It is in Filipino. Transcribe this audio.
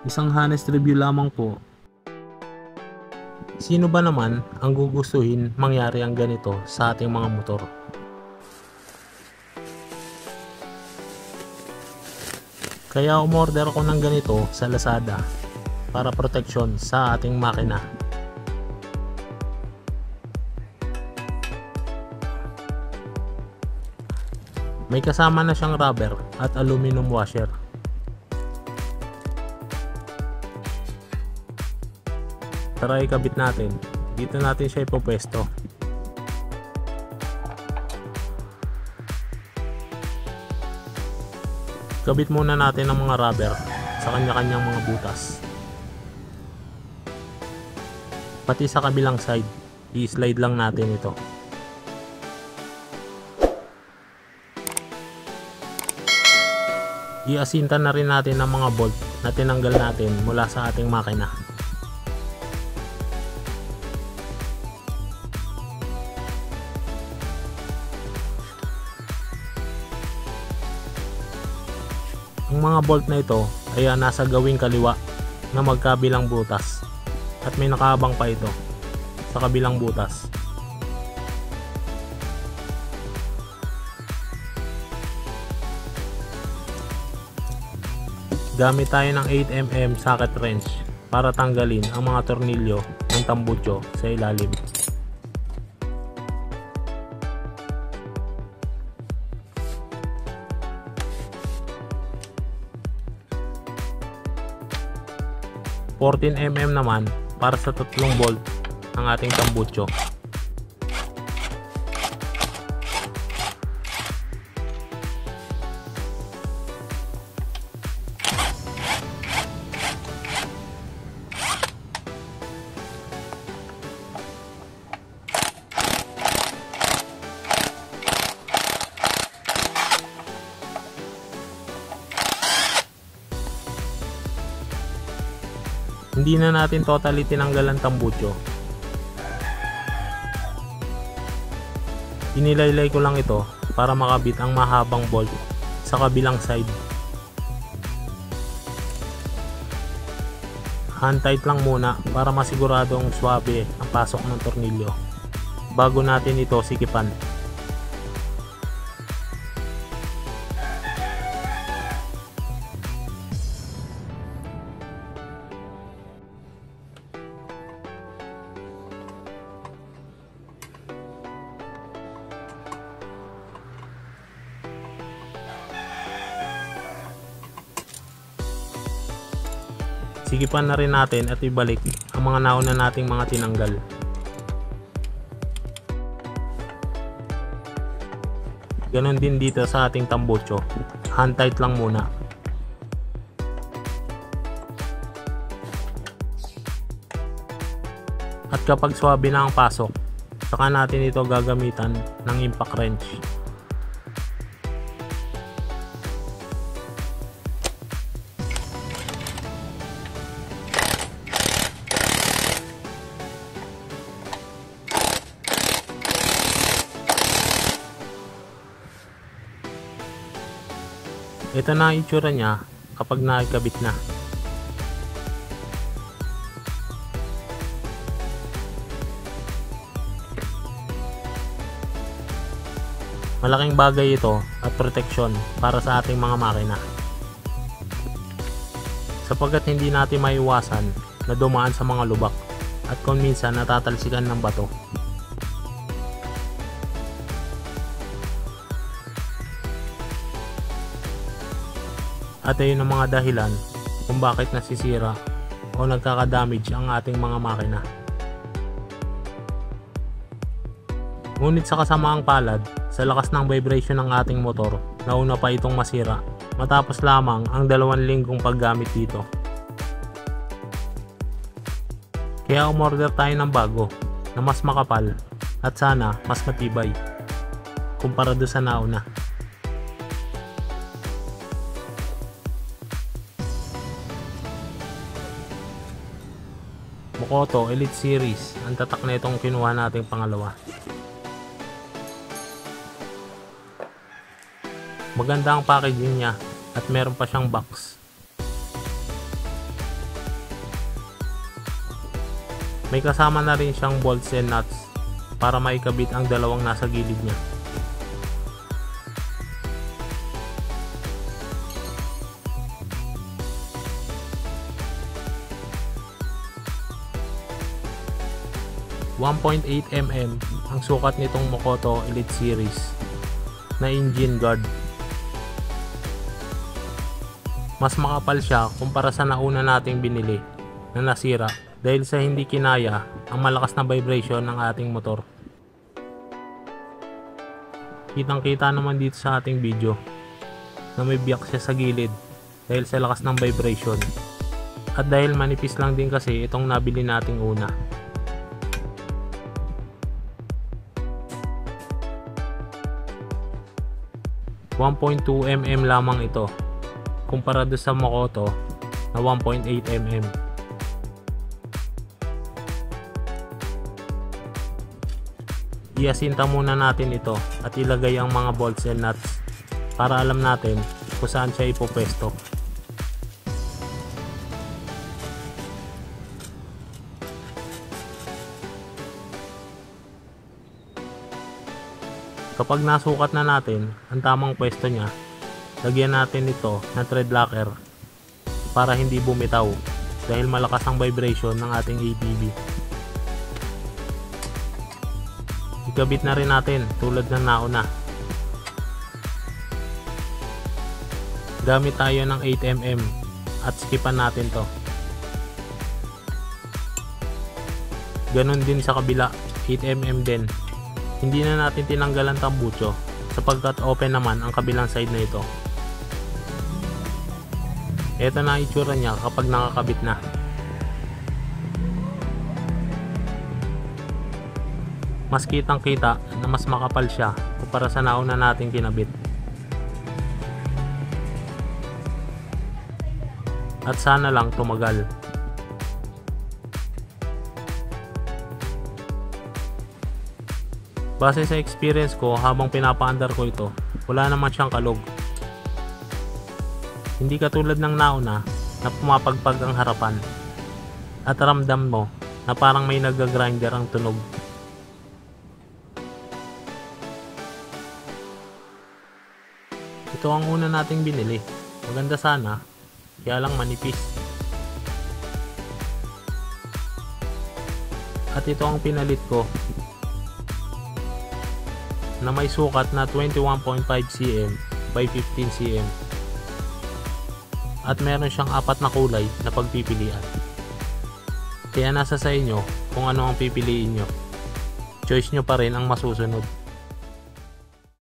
Isang honest review lamang po. Sino ba naman ang gugustuhin mangyari ang ganito sa ating mga motor? Kaya umorder ako ng ganito sa Lazada para proteksyon sa ating makina. May kasama na siyang rubber at aluminum washer. Tara ikabit natin. Dito natin siya ipopwesto. Kabit muna natin ang mga rubber sa kanya-kanyang mga butas. Pati sa kabilang side, i-slide lang natin ito. Iasinta na rin natin ang mga bolt na tinanggal natin mula sa ating makina. Ang mga bolt na ito ay nasa gawing kaliwa na magkabilang butas at may nakaabang pa ito sa kabilang butas. Gamit tayo ng 8mm socket wrench para tanggalin ang mga tornilyo ng tambucho sa ilalim. (14mm) naman para sa tatlong bolt ng ating tambucho. Hindi na natin totally tinanggal ang tambucho. Inilaylay ko lang ito para makabit ang mahabang bolt sa kabilang side. Hand tight lang muna para masiguradong swabe ang pasok ng tornilyo bago natin ito sikipan. Sigipan na rin natin at ibalik ang mga nauna nating mga tinanggal. Ganon din dito sa ating tambucho. Hand tight lang muna. At kapag swabe na ang pasok, saka natin ito gagamitan ng impact wrench. Ito na ang itsura niya kapag nakikabit na. Malaking bagay ito at proteksyon para sa ating mga makina. Sapagkat hindi natin maiwasan na dumaan sa mga lubak at kung minsan natatalsikan ng bato. At ayun ang mga dahilan kung bakit nasisira o nagkakadamage ang ating mga makina. Ngunit sa kasamaang palad, sa lakas ng vibration ng ating motor, nauna pa itong masira matapos lamang ang 2 linggong paggamit dito. Kaya umorder tayo ng bago na mas makapal at sana mas matibay kumpara doon sa nauna. Mokoto Elite Series ang tatak na itong kinuha nating pangalawa. Maganda ang packaging niya at meron pa siyang box. May kasama na rin siyang bolts and nuts para maikabit ang dalawang nasa gilid niya. .8 mm ang sukat nitong Mokoto Elite Series na engine guard. Mas makapal siya kumpara sa nauna nating binili na nasira dahil sa hindi kinaya ang malakas na vibration ng ating motor. Kitang kita naman dito sa ating video na may biyak siya sa gilid dahil sa lakas ng vibration, at dahil manipis lang din kasi itong nabili nating una. .2 mm lamang ito kumpara doon sa Mokoto na 1.8 mm. Iasinta muna natin ito at ilagay ang mga bolts and nuts para alam natin kung saan siya ipopwesto. Kapag nasukat na natin ang tamang pwesto niya, lagyan natin ito ng thread locker para hindi bumitaw dahil malakas ang vibration ng ating ATV. Ikabit na rin natin tulad ng nauna. Gamit tayo ng 8 mm at skipan natin to. Ganon din sa kabila, 8 mm din. Hindi na natin tinanggal ang tambucho sapagkat open naman ang kabilang side na ito. Ito na ang itsura niya kapag nakakabit na. Mas kitang kita na mas makapal siya kumpara sa nauna nating kinabit. At sana lang tumagal. Base sa experience ko habang pinapaandar ko ito, wala naman siyang kalog. Hindi katulad ng nauna na pumapagpag ang harapan at ramdam mo na parang may nag-grinder ang tunog. Ito ang una nating binili. Maganda sana, kaya lang manipis. At ito ang pinalit ko na may sukat na 21.5 cm by 15 cm at meron siyang 4 na kulay na pagpipilian. Kaya nasa sa inyo kung ano ang pipiliin nyo. Choice nyo pa rin ang masusunod.